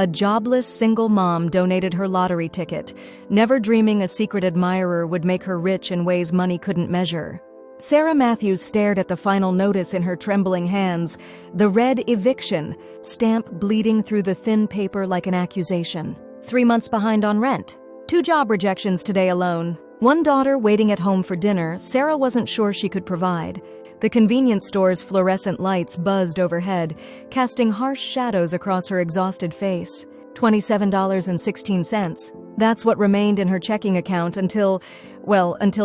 A jobless single mom donated her lottery ticket, never dreaming a secret admirer would make her rich in ways money couldn't measure. Sarah Matthews stared at the final notice in her trembling hands, the red eviction stamp bleeding through the thin paper like an accusation. 3 months behind on rent. 2 job rejections today alone. 1 daughter waiting at home for dinner Sarah wasn't sure she could provide. The convenience store's fluorescent lights buzzed overhead, casting harsh shadows across her exhausted face. $27.16. That's what remained in her checking account until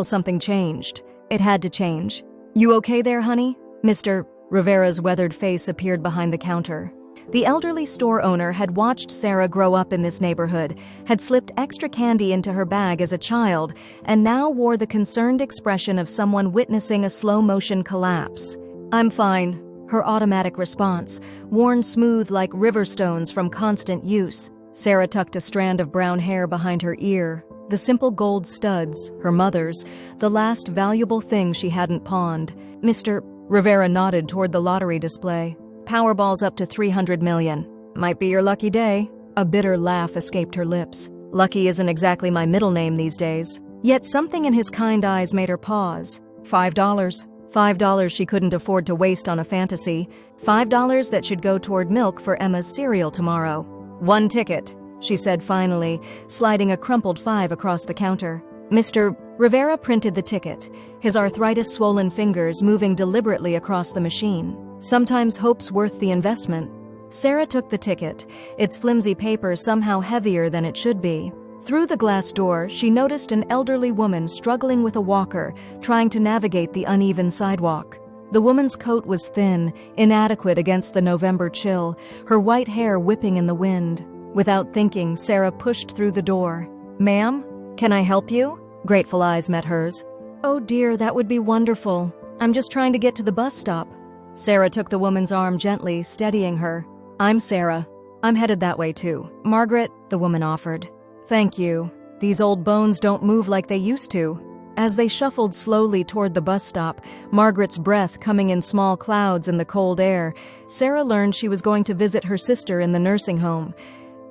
something changed. It had to change. "You okay there, honey?" Mr. Rivera's weathered face appeared behind the counter. The elderly store owner had watched Sarah grow up in this neighborhood, had slipped extra candy into her bag as a child, and now wore the concerned expression of someone witnessing a slow-motion collapse. "I'm fine," her automatic response, worn smooth like river stones from constant use. Sarah tucked a strand of brown hair behind her ear, the simple gold studs, her mother's, the last valuable thing she hadn't pawned. Mr. Rivera nodded toward the lottery display. "Powerball's up to 300 million. Might be your lucky day." A bitter laugh escaped her lips. Lucky isn't exactly my middle name these days. Yet something in his kind eyes made her pause. $5. $5 she couldn't afford to waste on a fantasy. $5 that should go toward milk for Emma's cereal tomorrow. "1 ticket, she said finally, sliding a crumpled 5 across the counter. Mr. Rivera printed the ticket, his arthritis-swollen fingers moving deliberately across the machine. Sometimes hope's worth the investment. Sarah took the ticket, its flimsy paper somehow heavier than it should be. Through the glass door, she noticed an elderly woman struggling with a walker, trying to navigate the uneven sidewalk. The woman's coat was thin, inadequate against the November chill, her white hair whipping in the wind. Without thinking, Sarah pushed through the door. "Ma'am, can I help you?" Grateful eyes met hers. "Oh dear, that would be wonderful. I'm just trying to get to the bus stop." Sarah took the woman's arm gently, steadying her. "I'm Sarah. I'm headed that way too." "Margaret," the woman offered. "Thank you. These old bones don't move like they used to." As they shuffled slowly toward the bus stop, Margaret's breath coming in small clouds in the cold air, Sarah learned she was going to visit her sister in the nursing home.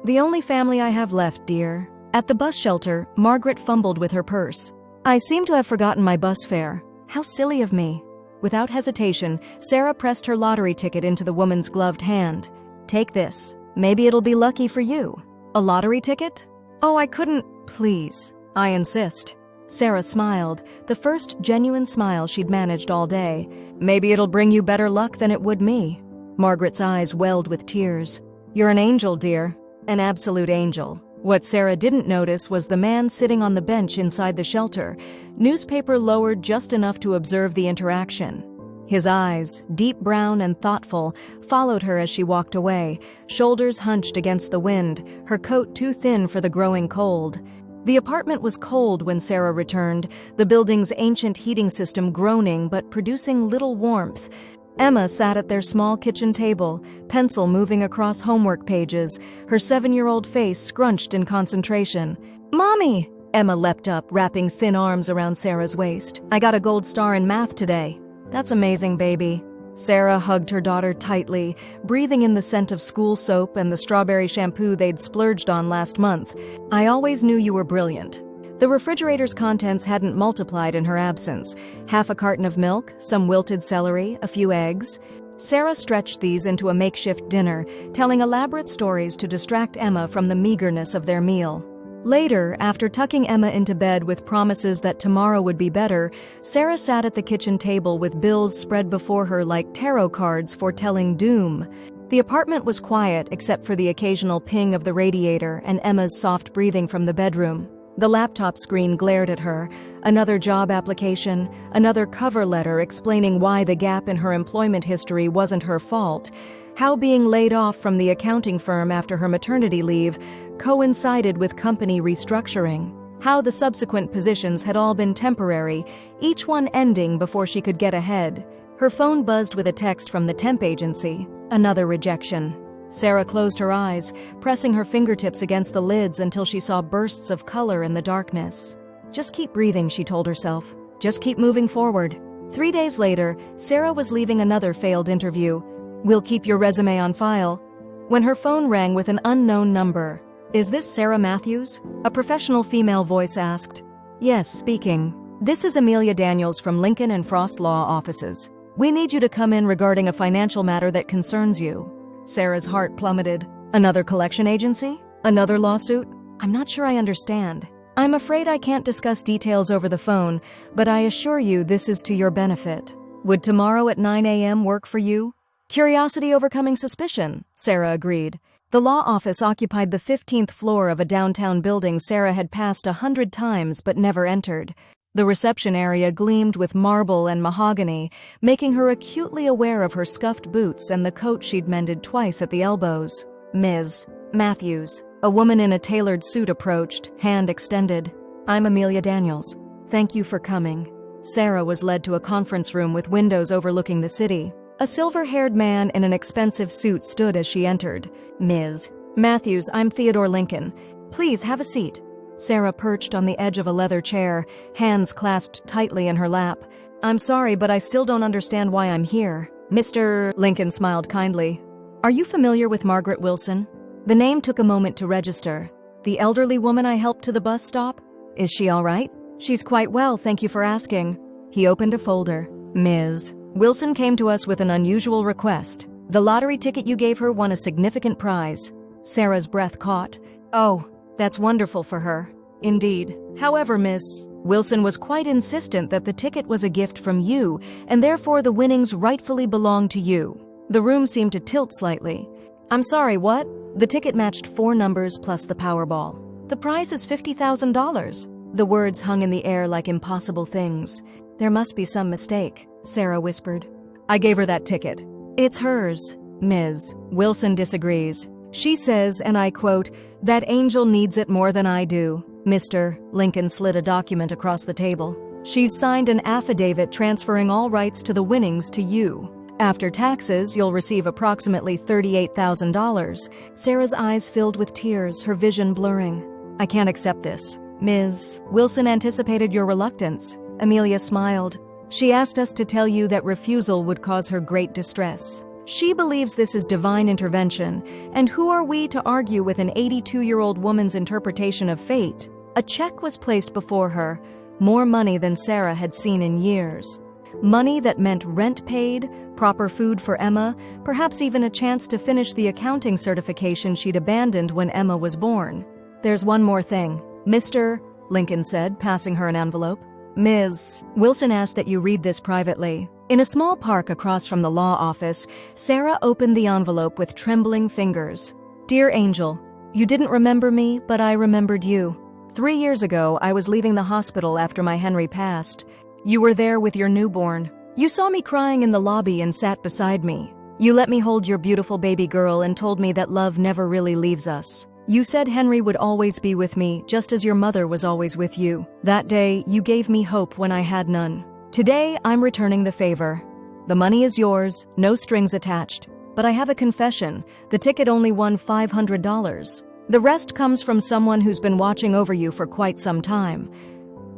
"The only family I have left, dear." At the bus shelter, Margaret fumbled with her purse. "I seem to have forgotten my bus fare. How silly of me." Without hesitation, Sarah pressed her lottery ticket into the woman's gloved hand. "Take this. Maybe it'll be lucky for you." "A lottery ticket?" "Oh, I couldn't." "Please. I insist." Sarah smiled, the first genuine smile she'd managed all day. "Maybe it'll bring you better luck than it would me." Margaret's eyes welled with tears. "You're an angel, dear. An absolute angel." What Sarah didn't notice was the man sitting on the bench inside the shelter, newspaper lowered just enough to observe the interaction. His eyes, deep brown and thoughtful, followed her as she walked away, shoulders hunched against the wind, her coat too thin for the growing cold. The apartment was cold when Sarah returned, the building's ancient heating system groaning but producing little warmth. Emma sat at their small kitchen table, pencil moving across homework pages, her 7-year-old face scrunched in concentration. "Mommy!" Emma leapt up, wrapping thin arms around Sarah's waist. "I got a gold star in math today." "That's amazing, baby." Sarah hugged her daughter tightly, breathing in the scent of school soap and the strawberry shampoo they'd splurged on last month. "I always knew you were brilliant." The refrigerator's contents hadn't multiplied in her absence. Half a carton of milk, some wilted celery, a few eggs. Sarah stretched these into a makeshift dinner, telling elaborate stories to distract Emma from the meagerness of their meal. Later, after tucking Emma into bed with promises that tomorrow would be better, Sarah sat at the kitchen table with bills spread before her like tarot cards foretelling doom. The apartment was quiet except for the occasional ping of the radiator and Emma's soft breathing from the bedroom. The laptop screen glared at her. Another job application, another cover letter explaining why the gap in her employment history wasn't her fault, how being laid off from the accounting firm after her maternity leave coincided with company restructuring, how the subsequent positions had all been temporary, each one ending before she could get ahead. Her phone buzzed with a text from the temp agency. Another rejection. Sarah closed her eyes, pressing her fingertips against the lids until she saw bursts of color in the darkness. Just keep breathing, she told herself. Just keep moving forward. 3 days later, Sarah was leaving another failed interview. "We'll keep your resume on file." when her phone rang with an unknown number. "Is this Sarah Matthews?" a professional female voice asked. "Yes, speaking. This is Amelia Daniels from Lincoln and Frost Law Offices. We need you to come in regarding a financial matter that concerns you." Sarah's heart plummeted. "Another collection agency? Another lawsuit? I'm not sure I understand. I'm afraid I can't discuss details over the phone, but I assure you this is to your benefit. Would tomorrow at 9 a.m. work for you?" "Curiosity overcoming suspicion," Sarah agreed. The law office occupied the 15th floor of a downtown building Sarah had passed 100 times but never entered. The reception area gleamed with marble and mahogany, making her acutely aware of her scuffed boots and the coat she'd mended twice at the elbows. "Ms. Matthews," a woman in a tailored suit approached, hand extended. "I'm Amelia Daniels. Thank you for coming." Sarah was led to a conference room with windows overlooking the city. A silver-haired man in an expensive suit stood as she entered. "Ms. Matthews, I'm Theodore Lincoln. Please have a seat." Sarah perched on the edge of a leather chair, hands clasped tightly in her lap. "I'm sorry, but I still don't understand why I'm here." "Mr. Lincoln smiled kindly. "Are you familiar with Margaret Wilson?" The name took a moment to register. "The elderly woman I helped to the bus stop? Is she all right?" "She's quite well, thank you for asking." He opened a folder. "Ms. Wilson came to us with an unusual request. The lottery ticket you gave her won a significant prize." Sarah's breath caught. "Oh, that's wonderful for her." "Indeed. However, Miss Wilson was quite insistent that the ticket was a gift from you, and therefore the winnings rightfully belong to you." The room seemed to tilt slightly. "I'm sorry, what?" The ticket matched 4 numbers plus the Powerball. "The prize is $50,000. The words hung in the air like impossible things. "There must be some mistake," Sarah whispered. "I gave her that ticket. It's hers." Ms. Wilson disagrees. She says, and I quote, "That angel needs it more than I do." Mr. Lincoln slid a document across the table. "She's signed an affidavit transferring all rights to the winnings to you. After taxes, you'll receive approximately $38,000. Sarah's eyes filled with tears, her vision blurring. "I can't accept this." Ms. Wilson anticipated your reluctance. Amelia smiled. "She asked us to tell you that refusal would cause her great distress. She believes this is divine intervention, and who are we to argue with an 82-year-old woman's interpretation of fate?" A check was placed before her, more money than Sarah had seen in years. Money that meant rent paid, proper food for Emma, perhaps even a chance to finish the accounting certification she'd abandoned when Emma was born. "There's one more thing," Mr. Lincoln said, passing her an envelope. "Ms. Wilson asked that you read this privately." In a small park across from the law office, Sarah opened the envelope with trembling fingers. "Dear Angel, you didn't remember me, but I remembered you. 3 years ago, I was leaving the hospital after my Henry passed. You were there with your newborn. You saw me crying in the lobby and sat beside me. You let me hold your beautiful baby girl and told me that love never really leaves us. You said Henry would always be with me, just as your mother was always with you. That day, you gave me hope when I had none. Today, I'm returning the favor. The money is yours, no strings attached. But I have a confession. The ticket only won $500. The rest comes from someone who's been watching over you for quite some time.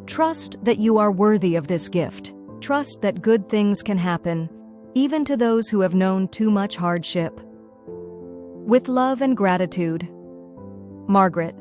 Trust that you are worthy of this gift. Trust that good things can happen, even to those who have known too much hardship. With love and gratitude, Margaret."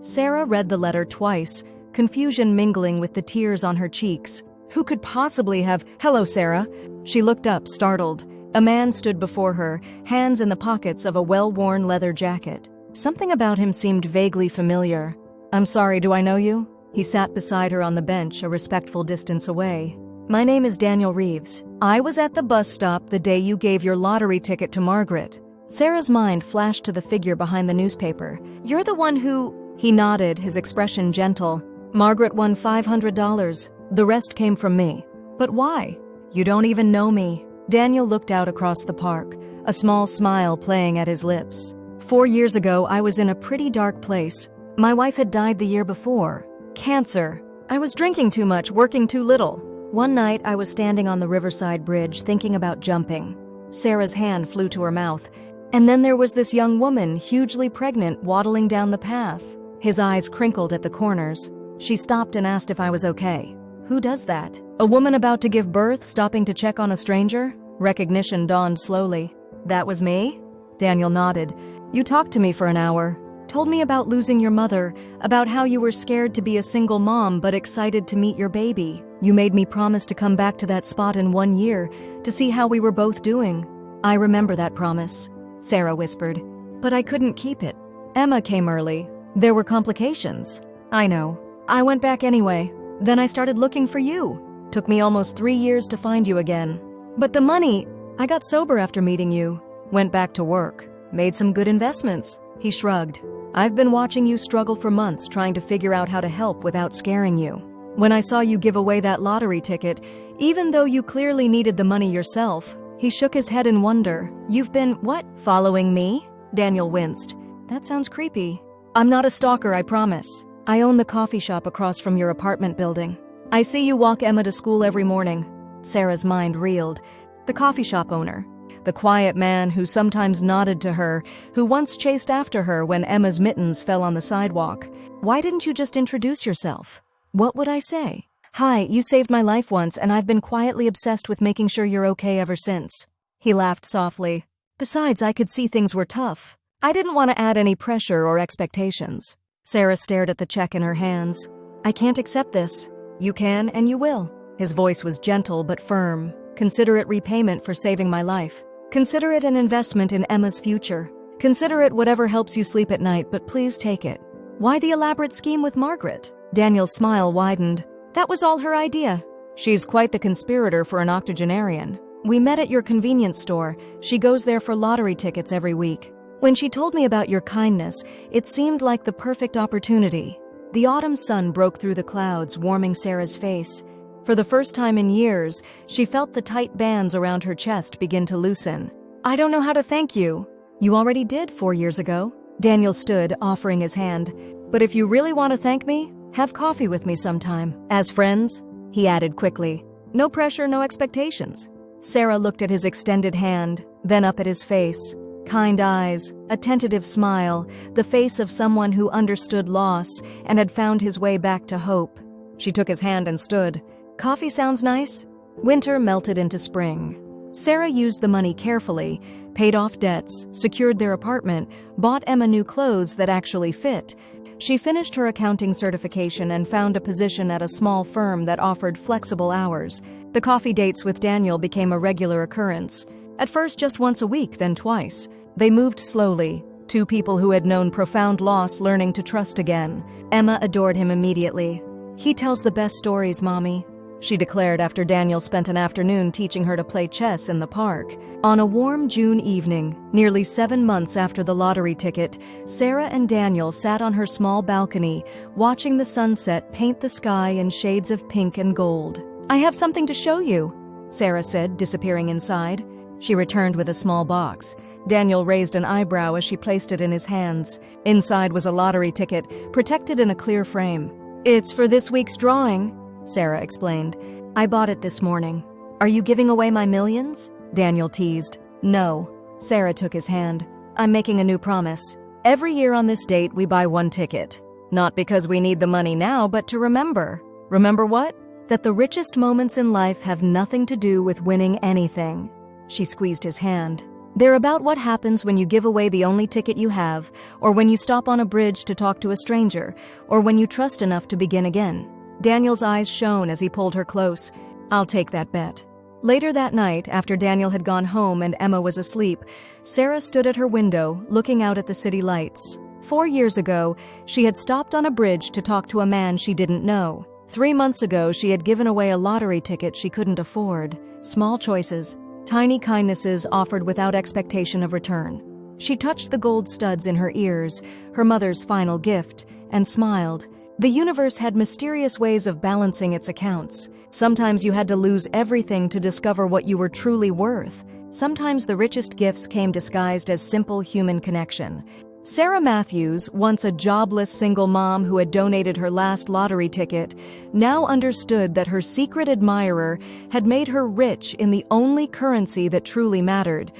Sarah read the letter twice, confusion mingling with the tears on her cheeks. Who could possibly have— "Hello, Sarah." She looked up, startled. A man stood before her, hands in the pockets of a well-worn leather jacket. Something about him seemed vaguely familiar. "I'm sorry, do I know you?" He sat beside her on the bench, a respectful distance away. "My name is Daniel Reeves. I was at the bus stop the day you gave your lottery ticket to Margaret." Sarah's mind flashed to the figure behind the newspaper. "You're the one who—" He nodded, his expression gentle. "Margaret won $500. The rest came from me." "But why?" "You don't even know me." Daniel looked out across the park, a small smile playing at his lips. 4 years ago, I was in a pretty dark place. My wife had died the year before. Cancer. I was drinking too much, working too little. One night, I was standing on the Riverside Bridge thinking about jumping. Sarah's hand flew to her mouth. And then there was this young woman, hugely pregnant, waddling down the path. His eyes crinkled at the corners. She stopped and asked if I was okay. Who does that? A woman about to give birth, stopping to check on a stranger? Recognition dawned slowly. That was me? Daniel nodded. You talked to me for an hour. Told me about losing your mother, about how you were scared to be a single mom but excited to meet your baby. You made me promise to come back to that spot in 1 year to see how we were both doing. I remember that promise, Sarah whispered. But I couldn't keep it. Emma came early. There were complications. I know. I went back anyway. Then I started looking for you. Took me almost 3 years to find you again. But the money, I got sober after meeting you. Went back to work. Made some good investments. He shrugged. I've been watching you struggle for months trying to figure out how to help without scaring you. When I saw you give away that lottery ticket, even though you clearly needed the money yourself, he shook his head in wonder. You've been, what, following me? Daniel winced. That sounds creepy. I'm not a stalker, I promise. I own the coffee shop across from your apartment building. I see you walk Emma to school every morning. Sarah's mind reeled. The coffee shop owner. The quiet man who sometimes nodded to her, who once chased after her when Emma's mittens fell on the sidewalk. Why didn't you just introduce yourself? What would I say? Hi, you saved my life once, and I've been quietly obsessed with making sure you're okay ever since. He laughed softly. Besides, I could see things were tough. I didn't want to add any pressure or expectations. Sarah stared at the check in her hands. I can't accept this. You can, and you will. His voice was gentle but firm. Consider it repayment for saving my life. Consider it an investment in Emma's future. Consider it whatever helps you sleep at night, but please take it. Why the elaborate scheme with Margaret? Daniel's smile widened. That was all her idea. She's quite the conspirator for an octogenarian. We met at your convenience store. She goes there for lottery tickets every week. When she told me about your kindness, it seemed like the perfect opportunity. The autumn sun broke through the clouds, warming Sarah's face. For the first time in years, she felt the tight bands around her chest begin to loosen. I don't know how to thank you. You already did 4 years ago. Daniel stood, offering his hand. But if you really want to thank me, have coffee with me sometime. As friends, he added quickly. No pressure, no expectations. Sarah looked at his extended hand, then up at his face. Kind eyes, a tentative smile, the face of someone who understood loss and had found his way back to hope. She took his hand and stood. Coffee sounds nice? Winter melted into spring. Sarah used the money carefully, paid off debts, secured their apartment, bought Emma new clothes that actually fit. She finished her accounting certification and found a position at a small firm that offered flexible hours. The coffee dates with Daniel became a regular occurrence. At first just once a week, then twice. They moved slowly, two people who had known profound loss learning to trust again. Emma adored him immediately. He tells the best stories, Mommy, she declared after Daniel spent an afternoon teaching her to play chess in the park. On a warm June evening, nearly 7 months after the lottery ticket, Sarah and Daniel sat on her small balcony, watching the sunset paint the sky in shades of pink and gold. I have something to show you, Sarah said, disappearing inside. She returned with a small box. Daniel raised an eyebrow as she placed it in his hands. Inside was a lottery ticket, protected in a clear frame. It's for this week's drawing, Sarah explained. I bought it this morning. Are you giving away my millions? Daniel teased. No. Sarah took his hand. I'm making a new promise. Every year on this date, we buy 1 ticket. Not because we need the money now, but to remember. Remember what? That the richest moments in life have nothing to do with winning anything. She squeezed his hand. They're about what happens when you give away the only ticket you have, or when you stop on a bridge to talk to a stranger, or when you trust enough to begin again. Daniel's eyes shone as he pulled her close. I'll take that bet. Later that night, after Daniel had gone home and Emma was asleep, Sarah stood at her window, looking out at the city lights. 4 years ago, she had stopped on a bridge to talk to a man she didn't know. 3 months ago, she had given away a lottery ticket she couldn't afford. Small choices, tiny kindnesses offered without expectation of return. She touched the gold studs in her ears, her mother's final gift, and smiled. The universe had mysterious ways of balancing its accounts. Sometimes you had to lose everything to discover what you were truly worth. Sometimes the richest gifts came disguised as simple human connection. Sarah Matthews, once a jobless single mom who had donated her last lottery ticket, now understood that her secret admirer had made her rich in the only currency that truly mattered: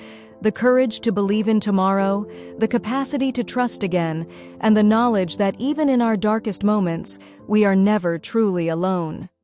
the courage to believe in tomorrow, the capacity to trust again, and the knowledge that even in our darkest moments, we are never truly alone.